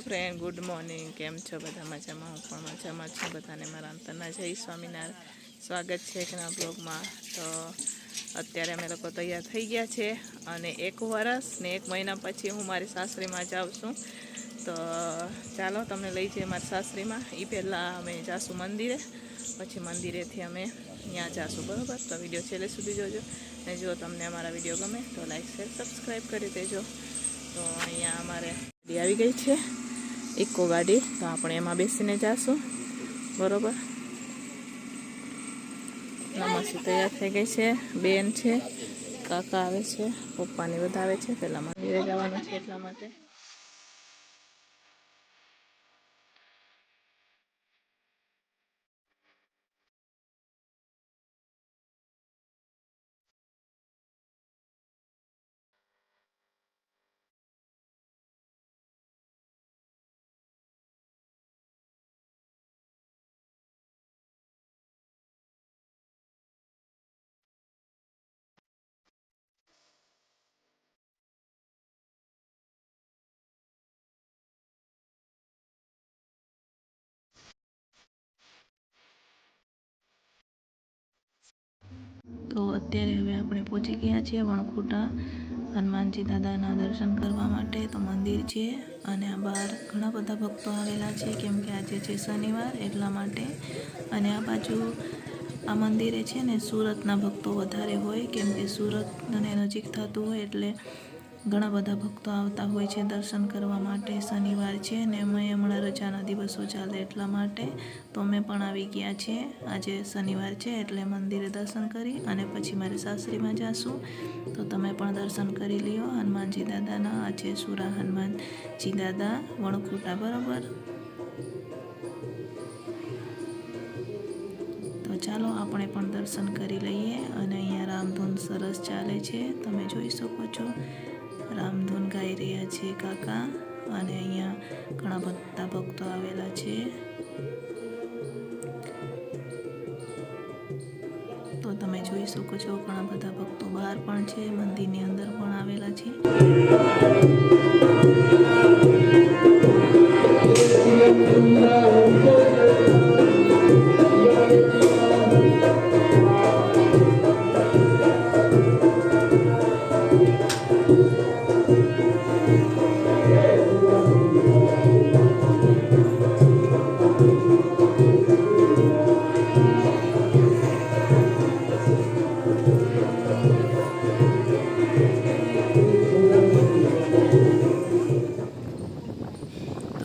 Friend good morning, કેમ છો બધા? મજામાં? હું પણ મજામાં છું. બધાને મારા અંતરના જય સ્વામિનારાયણ. સ્વાગત છે એક નવા બ્લોગમાં. તો અત્યારે અમે લોકો તૈયાર થઈ ગયા છે અને 1 વર્ષ ને 1 મહિના પછી હું મારી સાસરીમાં જાઉં છું. તો ચાલો તમને લઈ જઈએ મારી સાસરીમાં. એ પહેલાં અમે જાશું મંદિરે, પછી મંદિરેથી અમે ત્યાં જાશું, બરાબર? તો વિડીયો છેલ્લે સુધી જોજો અને જો તમને અમારા વિડીયો ગમે તો લાઈક શેર સબસ્ક્રાઈબ કરી દેજો. તો અહીંયા અમારે ગાડી આવી ગઈ છે, ઇકો ગાડી. તો આપણે એમાં બેસીને જાશું, બરોબર? નમસ્તે તૈયાર થઈ ગઈ છે, બેન છે, કાકા આવે છે, પપ્પાની બધા આવે છે. પહેલાં મંદિરે જવાનું છે એટલા માટે. તો અત્યારે હવે આપણે પહોંચી ગયા છીએ વણખોટા હનુમાનજી દાદાના દર્શન કરવા માટે. તો મંદિર છે અને આ બહાર ઘણા બધા ભક્તો આવેલા છે, કેમ કે આજે છે શનિવાર એટલા માટે. અને આ બાજુ આ મંદિરે છે ને સુરતના ભક્તો વધારે હોય, કેમ કે સુરતને નજીક થતું હોય એટલે ઘણા બધા ભક્તો આવતા હોય છે દર્શન કરવા માટે. શનિવાર છે ને હમણાં રજાના દિવસો ચાલે એટલા માટે. તો અમે પણ આવી ગયા છીએ. આજે શનિવાર છે એટલે મંદિરે દર્શન કરી અને પછી મારી સાસરીમાં જાશું. તો તમે પણ દર્શન કરી લ્યો હનુમાનજી દાદાના. આ છે સુરા હનુમાનજી દાદા વણખોટા, બરાબર? તો ચાલો આપણે પણ દર્શન કરી લઈએ. અને અહીંયા રામધૂન સરસ ચાલે છે, તમે જોઈ શકો છો. રામધૂન ગાઈ રહ્યા છે કાકા. અને અહીંયા ઘણા બધા ભક્તો આવેલા છે. તો તમે જોઈ શકો છો ઘણા બધા ભક્તો બહાર પણ છે, મંદિરની અંદર પણ આવેલા છે.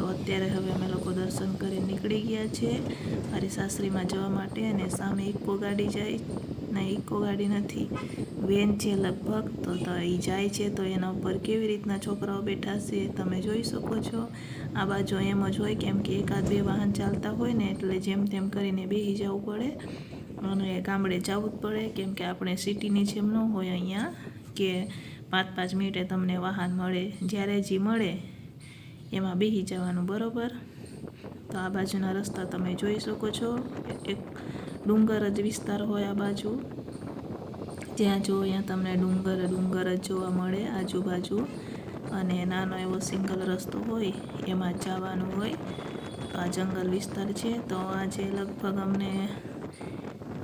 અત્યારે હવે અમે લોકો દર્શન કરી નીકળી ગયા છે મારી સાસરીમાં જવા માટે. અને સામે ઇકો ગાડી જાય, ના ઇકો ગાડી નથી, વેન છે લગભગ. તો એ જાય છે તો એના ઉપર કેવી રીતના છોકરાઓ બેઠા છે તમે જોઈ શકો છો. આ બાજુ એમ જ હોય, કેમ કે 1-2 વાહન ચાલતા હોય ને એટલે જેમ તેમ કરીને બેસી જવું પડે. અને ગામડે જવું જ પડે, કેમ કે આપણે સિટીની જેમ ન હોય અહીંયા કે 5-5 મિનિટે તમને વાહન મળે. જ્યારે જે મળે એમાં બેસી જવાનું, બરાબર? તો આ બાજુના રસ્તા તમે જોઈ શકો છો. એક ડુંગર જ વિસ્તાર હોય આ બાજુ. જ્યાં જો અહીંયા તમને ડુંગર જ જોવા મળે આજુબાજુ. અને નાનો એવો સિંગલ રસ્તો હોય એમાં જવાનું હોય. તો આ જંગલ વિસ્તાર છે. તો આજે લગભગ અમને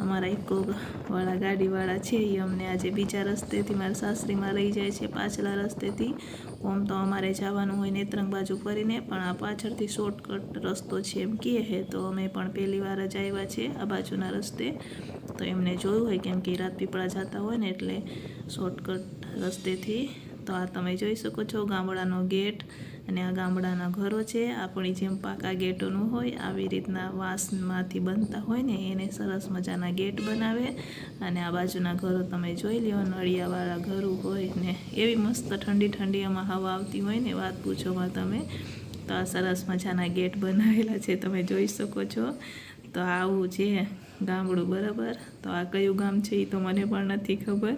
અમારા ઇકોવાળા ગાડીવાળા છે એ અમને આજે બીજા રસ્તેથી મારા સાસરીમાં લઈ જાય છે, પાછલા રસ્તેથી. આમ તો અમારે જવાનું હોય નેત્રંગ બાજુ ફરીને, પણ આ પાછળથી શોર્ટકટ રસ્તો છે એમ કહે છે. તો અમે પણ પહેલી વાર જ આવ્યા છીએ આ બાજુના રસ્તે. તો એમને જોયું હોય, કેમ કે રાજપીપળા જતા હોય ને એટલે શોર્ટકટ રસ્તેથી. તો આ તમે જોઈ શકો છો ગામડાનો ગેટ. અને આ ગામડાના ઘરો છે, આપણી જેમ પાકા ગેટોનું હોય આવી રીતના વાંસમાંથી બનતા હોય ને એને સરસ મજાના ગેટ બનાવે. અને આ બાજુના ઘરો તમે જોઈ લ્યો, નળિયાવાળા ઘરો હોય ને એવી મસ્ત ઠંડી એમાં હવા આવતી હોય ને, વાત પૂછોમાં તમે. તો આ સરસ મજાના ગેટ બનાવેલા છે, તમે જોઈ શકો છો. તો આવું છે ગામડું, બરાબર? તો આ કયું ગામ છે એ તો મને પણ નથી ખબર.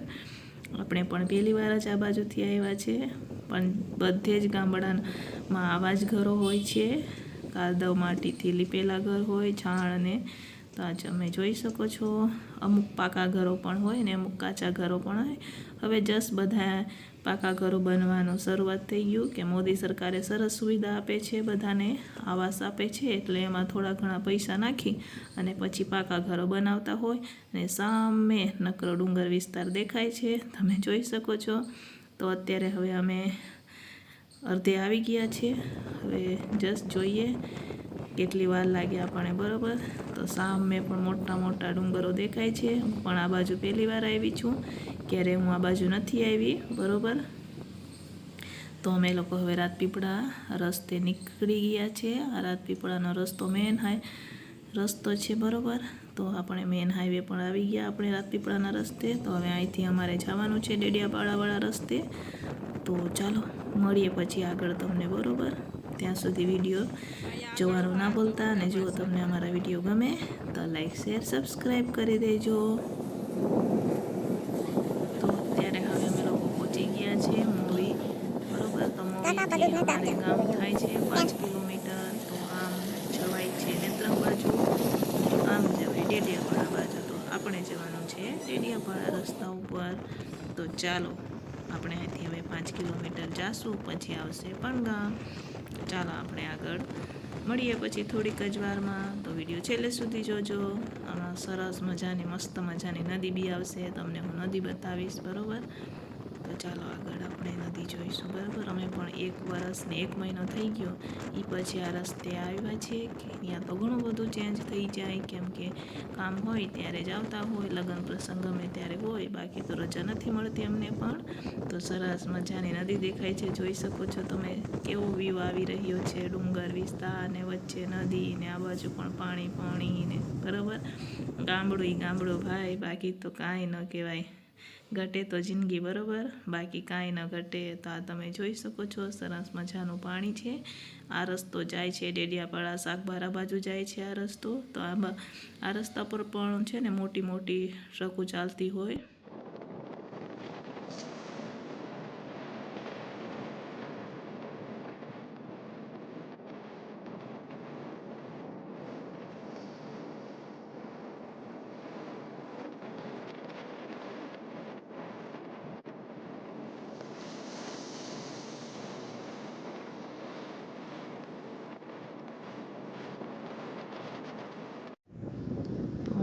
આપણે પણ પહેલી વાર જ આ બાજુથી આવ્યા છે. પણ બધે જ ગામડામાં આવા જ ઘરો હોય છે, કાદવ માટીથી લીપેલા ઘર હોય, છાણ. અને તો આ તમે જોઈ શકો છો અમુક પાકા ઘરો પણ હોય ને અમુક કાચા ઘરો પણ હોય. હવે જસ્ટ બધા પાકા ઘરો બનવાનું શરૂઆત થઈ ગયું કે મોદી સરકારે સરસ સુવિધા આપે છે, બધાને આવાસ આપે છે, એટલે એમાં થોડા ઘણા પૈસા નાખી અને પછી પાકા ઘરો બનાવતા હોય. અને સામે નકરો ડુંગર વિસ્તાર દેખાય છે, તમે જોઈ શકો છો. તો અત્યારે હવે અમે અડધે આવી ગયા છે. હવે જસ્ટ જોઈએ કેટલી વાર લાગે આપણને, બરાબર. તો સામે પણ મોટા મોટા ડુંગરો દેખાય છે. હું પણ આ બાજુ પહેલી વાર આવી છું, ક્યારે હું આ બાજુ નથી આવી, બરાબર. તો અમે લોકો હવે રાજપીપળા રસ્તે નીકળી ગયા છે. આ રાજપીપળાનો રસ્તો મેન રસ્તો છે, બરાબર. તો આપણે મેન હાઈવે પણ આવી ગયા આપણે રાજપીપળાના રસ્તે. તો હવે અહીંથી અમારે જવાનું છે ડેડિયાપાડાવાળા રસ્તે. તો ચાલો મળીએ પછી આગળ તમને, બરાબર. ત્યાં સુધી વિડીયો જોવાનું ના ભૂલતા, અને જો તમને અમારા વિડીયો ગમે તો લાઈક શેર સબસ્ક્રાઈબ કરી દેજો. તો અત્યારે હવે અમે લોકો પહોંચી ગયા છે મોવી, બરાબર. તો મોવીથી અમારે ગામ થાય છે 5 કિલોમીટર. તો આમ જવાય છે નેત્રંગ બાજુ, આમ જવાય ડેડિયાપાડા બાજુ. તો આપણે જવાનું છે ડેડિયાપાડા રસ્તા ઉપર. તો ચાલો આપણે અહીંથી હવે 5 કિલોમીટર જાશું, પછી આવશે પણગામ. ચાલો આપણે આગળ મળીએ પછી થોડીક જ વારમાં. તો વિડીયો છેલ્લે સુધી જોજો. આમાં સરસ મજાની મસ્ત મજાની નદી બી આવશે, તમને હું નદી બતાવીશ, બરાબર. તો ચાલો આગળ આપણે નદી જોઈશું, બરાબર. અમે પણ 1 વર્ષ ને 1 મહિનો થઈ ગયો એ પછી આ રસ્તે આવ્યા છે. કે ત્યાં તો ઘણું બધું ચેન્જ થઈ જાય, કેમ કે કામ હોય ત્યારે જ આવતા હોય, લગ્ન પ્રસંગ ગમે ત્યારે હોય, બાકી તો રજા નથી મળતી અમને પણ. તો સરસ મજાની નદી દેખાય છે, જોઈ શકો છો તમે કેવો વ્યૂ આવી રહ્યો છે. ડુંગર વિસ્તાર ને વચ્ચે નદી ને આ બાજુ પણ પાણી ને, બરાબર. ગામડું ભાઈ, બાકી તો કાંઈ ન કહેવાય. ઘટે તો જિંદગી, બરાબર, બાકી કાંઈ ન ઘટે. તો આ તમે જોઈ શકો છો સરસ મજાનું પાણી છે. આ રસ્તો જાય છે ડેડિયાપાડા સાગબારા બાજુ જાય છે આ રસ્તો. તો આ રસ્તા પર પણ છે ને મોટી મોટી ટ્રકો ચાલતી હોય.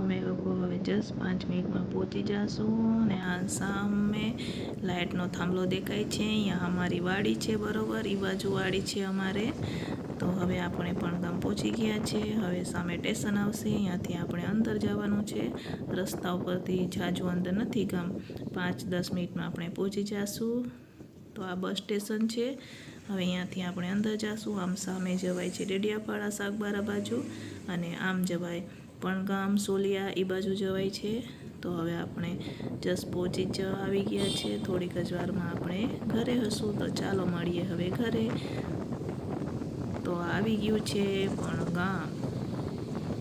અમે લોકો હવે જસ્ટ 5 મિનિટમાં પહોંચી જઈશું. અને આ સામે લાઇટનો થાંભલો દેખાય છે, અહીંયા અમારી વાડી છે, બરાબર. એ બાજુ વાડી છે અમારે. તો હવે આપણે પણ ગામ પહોંચી ગયા છે. હવે સામે સ્ટેશન આવશે, અહીંયાથી આપણે અંદર જવાનું છે. રસ્તા ઉપરથી જાજુ અંદર નથી ગામ, 5-10 મિનિટમાં આપણે પહોંચી જઈશું. તો આ બસ સ્ટેશન છે. હવે અહીંયાથી આપણે અંદર જઈશું. આમ સામે જવાય છે ડેડિયાપાડા સાગબારા બાજુ, અને આમ જવાય પણગામ સોલિયા એ બાજુ જવાય છે. તો હવે આપણે જસ્ટ પહોંચી જ આવી ગયા છે. થોડીક જ વારમાં આપણે ઘરે હશું. તો ચાલો મળીએ હવે ઘરે. તો આવી ગયું છે પણગામ,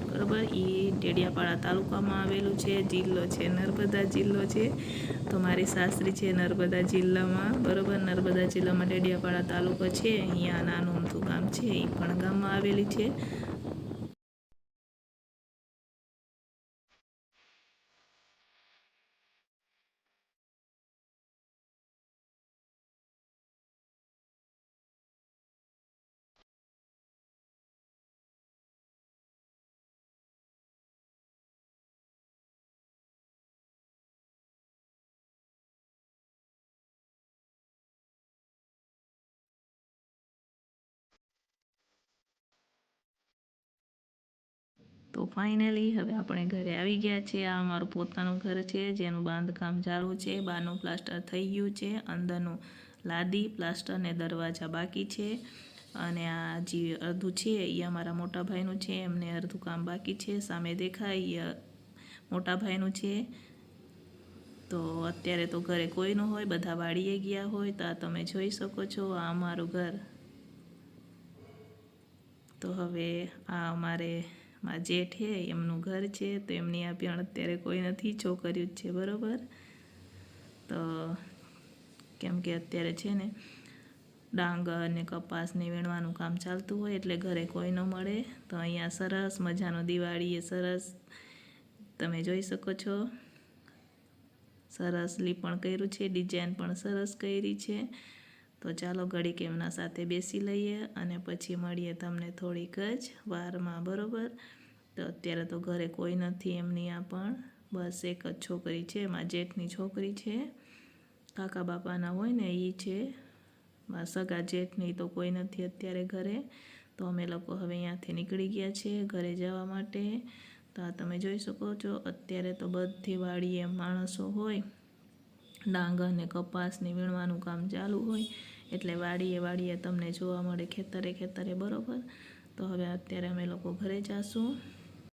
બરાબર. એ ડેડિયાપાડા તાલુકામાં આવેલું છે. જિલ્લો છે નર્મદા જિલ્લો છે. તો મારી સાસરી છે નર્મદા જિલ્લામાં, બરાબર. નર્મદા જિલ્લામાં ડેડિયાપાડા તાલુકો છે. અહીંયા નાનું અમથું ગામ છે, એ પણ ગામમાં આવેલી છે. તો ફાઇનલી હવે આપણે ઘરે આવી ગયા છે. આ અમારું પોતાનું ઘર છે, જેનું બાંધકામ ચાલુ છે. બહારનું પ્લાસ્ટર થઈ ગયું છે, અંદરનું લાદી પ્લાસ્ટર ને દરવાજા બાકી છે. અને આ જે અડધું છે એ અમારા મોટા ભાઈનું છે, એમને અડધું કામ બાકી છે. સામે દેખાય મોટા ભાઈનું છે. તો અત્યારે તો ઘરે કોઈ ન હોય, બધા વાડીએ ગયા હોય. તો આ તમે જોઈ શકો છો, આ અમારું ઘર. તો હવે આ અમારે મારા જેઠ છે એમનું ઘર છે. તો એમની આ પણ અત્યારે કોઈ નથી, છોકરીઓ જ છે, બરાબર. તો કેમ કે અત્યારે છે ને ડાંગર ને કપાસ ને વીણવાનું કામ ચાલતું હોય, એટલે ઘરે કોઈ ન મળે. તો અહીંયા સરસ મજાનો દિવાળી એ સરસ તમે જોઈ શકો છો, સરસ લીપણ કર્યું છે, ડિઝાઇન પણ સરસ કરી છે. તો ચાલો ઘડીક એમના સાથે બેસી લઈએ અને પછી મળીએ તમને થોડીક જ વારમાં, બરાબર. તો અત્યારે તો ઘરે કોઈ નથી એમની, આ પણ બસ એક જ છોકરી છે, એમાં જેઠની છોકરી છે, કાકા બાપાના હોય ને એ છે. સગા જેઠની તો કોઈ નથી અત્યારે ઘરે. તો અમે લોકો હવે અહીંયાથી નીકળી ગયા છીએ ઘરે જવા માટે. તો આ તમે જોઈ શકો છો, અત્યારે તો બધી વાડીએ માણસો હોય, ડાંગર ને કપાસ ને વીણવાનું કામ ચાલુ હોય, એટલે વાડીએ તમને જોવા મળે ખેતરે, બરાબર. તો હવે અત્યારે અમે લોકો ઘરે જાશું.